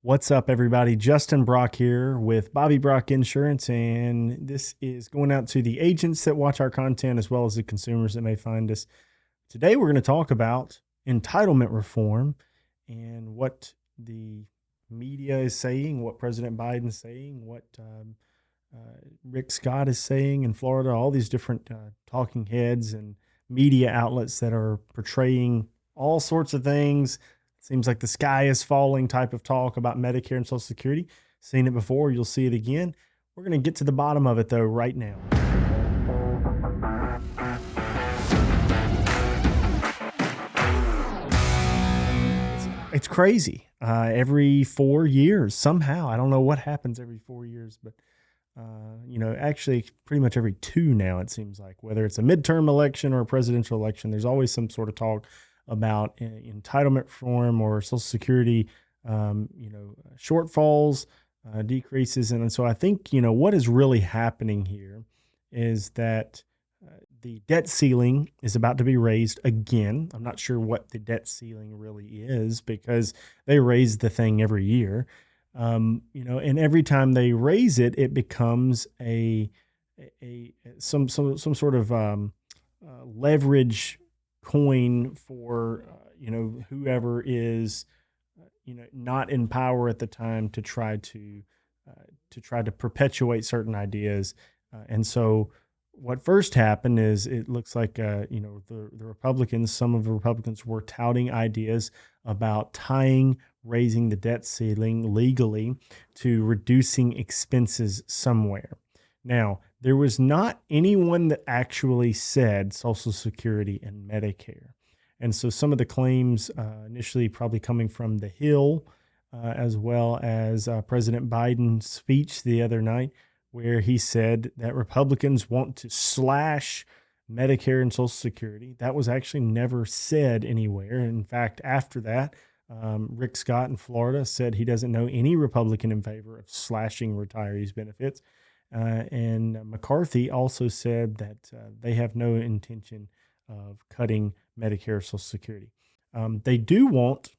What's up, everybody? Justin Brock here with Bobby Brock Insurance, and this is going out to the agents that watch our content as well as the consumers that may find us. Today, we're going to talk about entitlement reform and what the media is saying, what President Biden is saying, what Rick Scott is saying in Florida, all these different talking heads and media outlets that are portraying all sorts of things. Seems like the sky is falling type of talk about Medicare and Social Security. Seen it before, you'll see it again. We're going to get to the bottom of it, though, right now. It's crazy. Every 4 years, somehow, I don't know what happens every 4 years, but actually pretty much every two now, it seems like, whether it's a midterm election or a presidential election, there's always some sort of talk about entitlement reform or Social Security, shortfalls, decreases. And so I think, what is really happening here is that the debt ceiling is about to be raised again. I'm not sure what the debt ceiling really is because they raise the thing every year. And every time they raise it, it becomes some sort of leverage coin for whoever is not in power at the time to try to perpetuate certain ideas. And so what first happened is it looks like the Republicans, some of the Republicans were touting ideas about tying raising the debt ceiling legally to reducing expenses somewhere. Now, there was not anyone that actually said Social Security and Medicare. And so some of the claims initially probably coming from the Hill, as well as President Biden's speech the other night, where he said that Republicans want to slash Medicare and Social Security. That was actually never said anywhere. In fact, after that, Rick Scott in Florida said he doesn't know any Republican in favor of slashing retirees' benefits. And McCarthy also said that they have no intention of cutting Medicare or Social Security. They do want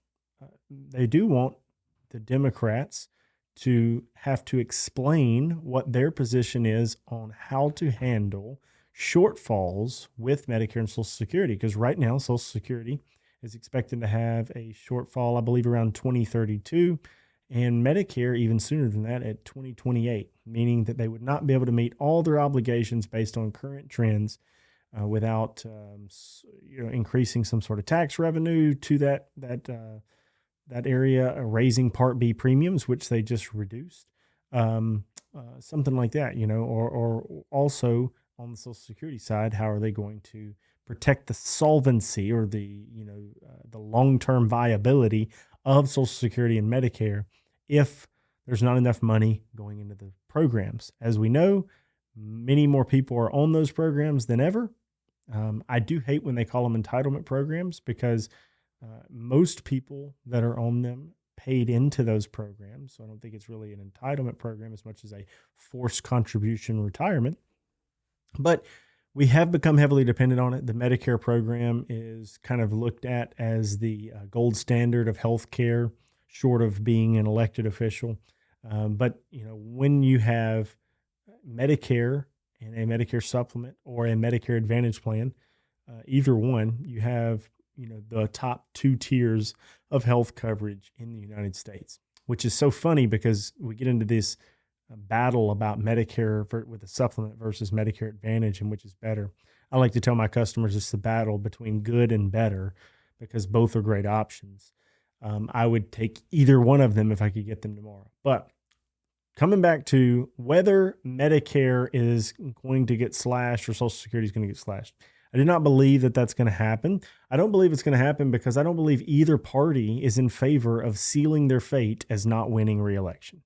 the Democrats to have to explain what their position is on how to handle shortfalls with Medicare and Social Security, because right now Social Security is expected to have a shortfall, I believe, around 2032, and Medicare even sooner than that at 2028, meaning that they would not be able to meet all their obligations based on current trends without increasing some sort of tax revenue to that area, raising Part B premiums, which they just reduced, something like that, or also on the Social Security side, how are they going to protect the solvency or the long-term viability of Social Security and Medicare if there's not enough money going into the programs? As we know, many more people are on those programs than ever. I do hate when they call them entitlement programs because most people that are on them paid into those programs. So I don't think it's really an entitlement program as much as a forced contribution retirement. But we have become heavily dependent on it. The Medicare program is kind of looked at as the gold standard of healthcare, short of being an elected official. But when you have Medicare and a Medicare supplement or a Medicare Advantage plan, either one, you have the top two tiers of health coverage in the United States, which is so funny because we get into this battle about Medicare with a supplement versus Medicare Advantage and which is better. I like to tell my customers it's the battle between good and better because both are great options. I would take either one of them if I could get them tomorrow. But coming back to whether Medicare is going to get slashed or Social Security is going to get slashed, I do not believe that that's going to happen. I don't believe it's going to happen because I don't believe either party is in favor of sealing their fate as not winning re-election.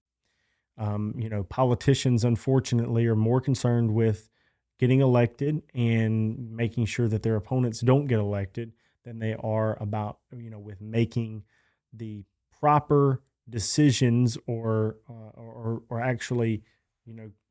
Politicians, unfortunately, are more concerned with getting elected and making sure that their opponents don't get elected than they are about, with making the proper decisions or actually,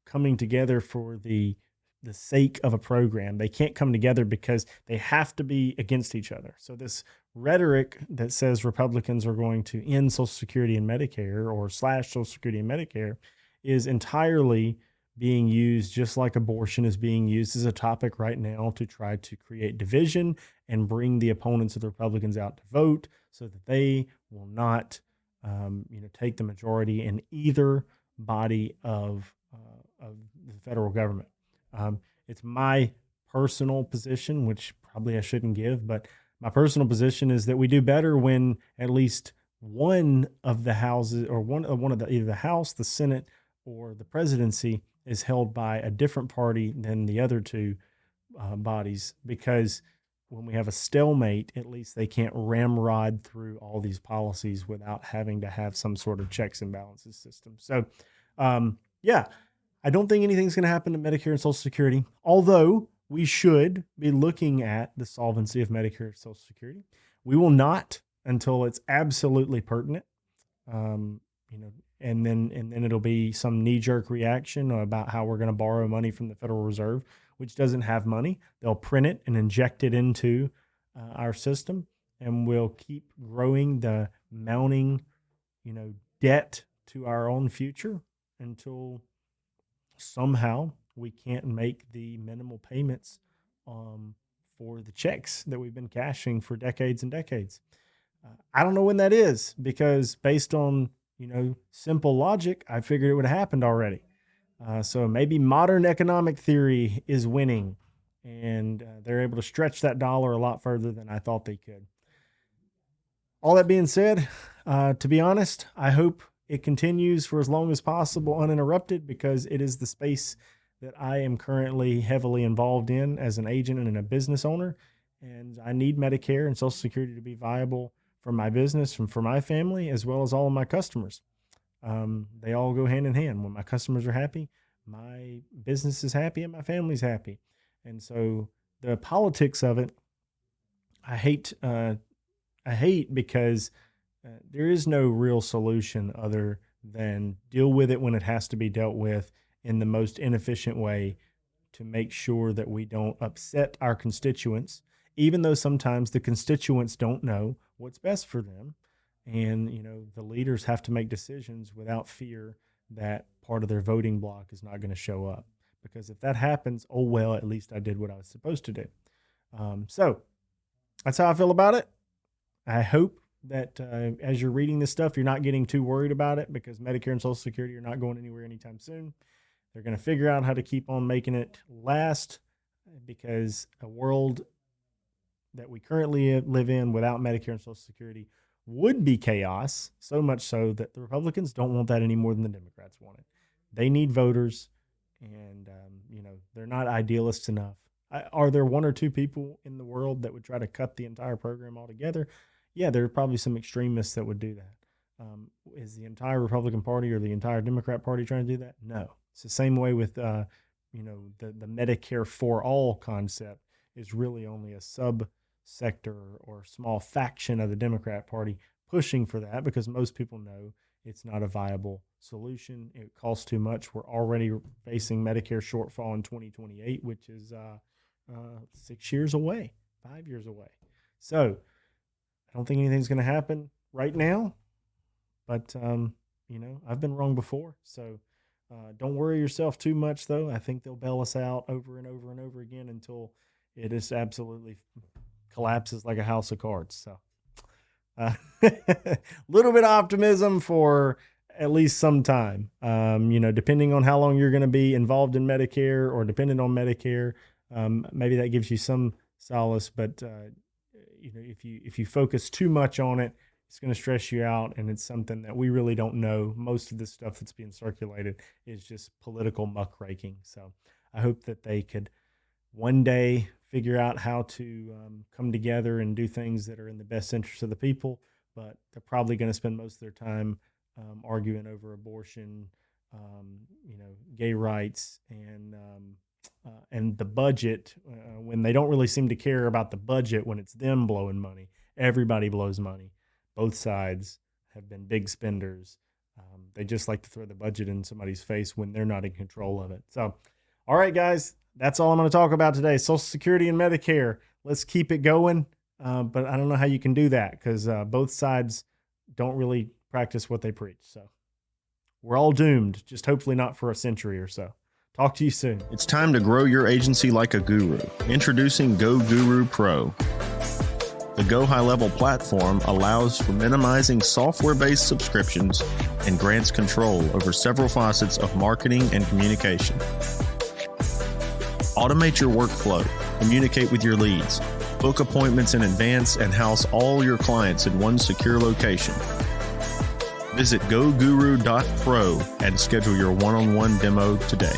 coming together for the the sake of a program. They can't come together because they have to be against each other. So this rhetoric that says Republicans are going to end Social Security and Medicare or slash Social Security and Medicare is entirely being used, just like abortion is being used as a topic right now, to try to create division and bring the opponents of the Republicans out to vote so that they will not take the majority in either body of the federal government. It's my personal position, which probably I shouldn't give, but my personal position is that we do better when at least one of the houses, or one of the, either the House, the Senate, or the presidency, is held by a different party than the other two bodies, because when we have a stalemate, at least they can't ramrod through all these policies without having to have some sort of checks and balances system. So, yeah, I don't think anything's going to happen to Medicare and Social Security, although we should be looking at the solvency of Medicare and Social Security. We will not until it's absolutely pertinent. Um, and then it'll be some knee-jerk reaction about how we're going to borrow money from the Federal Reserve, which doesn't have money. They'll print it and inject it into our system, and we'll keep growing the mounting, debt to our own future until somehow we can't make the minimal payments for the checks that we've been cashing for decades and decades. I don't know when that is, because based on simple logic, I figured it would have happened already. So maybe modern economic theory is winning, and they're able to stretch that dollar a lot further than I thought they could. All that being said, to be honest, I hope it continues for as long as possible uninterrupted, because it is the space that I am currently heavily involved in as an agent and a business owner. And I need Medicare and Social Security to be viable for my business and for my family, as well as all of my customers. They all go hand in hand. When my customers are happy, my business is happy and my family's happy. And so the politics of it, I hate because there is no real solution other than deal with it when it has to be dealt with in the most inefficient way, to make sure that we don't upset our constituents, even though sometimes the constituents don't know what's best for them. And, the leaders have to make decisions without fear that part of their voting block is not going to show up. Because if that happens, oh, well, at least I did what I was supposed to do. So that's how I feel about it. I hope that as you're reading this stuff, you're not getting too worried about it, because Medicare and Social Security are not going anywhere anytime soon. They're going to figure out how to keep on making it last, because a world that we currently live in without Medicare and Social Security would be chaos, so much so that the Republicans don't want that any more than the Democrats want it. They need voters, and, they're not idealists enough. Are there one or two people in the world that would try to cut the entire program altogether? Yeah, there are probably some extremists that would do that. Is the entire Republican Party or the entire Democrat Party trying to do that? No. It's the same way with, the Medicare for all concept is really only a subsector or small faction of the Democrat Party pushing for that, because most people know it's not a viable solution. It costs too much. We're already facing Medicare shortfall in 2028, which is 6 years away, 5 years away. So I don't think anything's going to happen right now, but I've been wrong before. So don't worry yourself too much, though. I think they'll bail us out over and over and over again until it is absolutely collapses like a house of cards. So little bit of optimism for at least some time. Depending on how long you're going to be involved in Medicare or dependent on Medicare, maybe that gives you some solace. But if you focus too much on it, it's going to stress you out, and it's something that we really don't know. Most of the stuff that's being circulated is just political muckraking. So I hope that they could one day figure out how to come together and do things that are in the best interest of the people. But they're probably going to spend most of their time arguing over abortion, gay rights, and the budget, when they don't really seem to care about the budget when it's them blowing money. Everybody blows money. Both sides have been big spenders. They just like to throw the budget in somebody's face when they're not in control of it. So, all right, guys, that's all I'm going to talk about today. Social Security and Medicare. Let's keep it going. But I don't know how you can do that because both sides don't really practice what they preach. So we're all doomed, just hopefully not for a century or so. Talk to you soon. It's time to grow your agency like a guru. Introducing Go Guru Pro. The Go High Level platform allows for minimizing software-based subscriptions and grants control over several facets of marketing and communication. Automate your workflow, communicate with your leads, book appointments in advance, and house all your clients in one secure location. Visit goguru.pro and schedule your one-on-one demo today.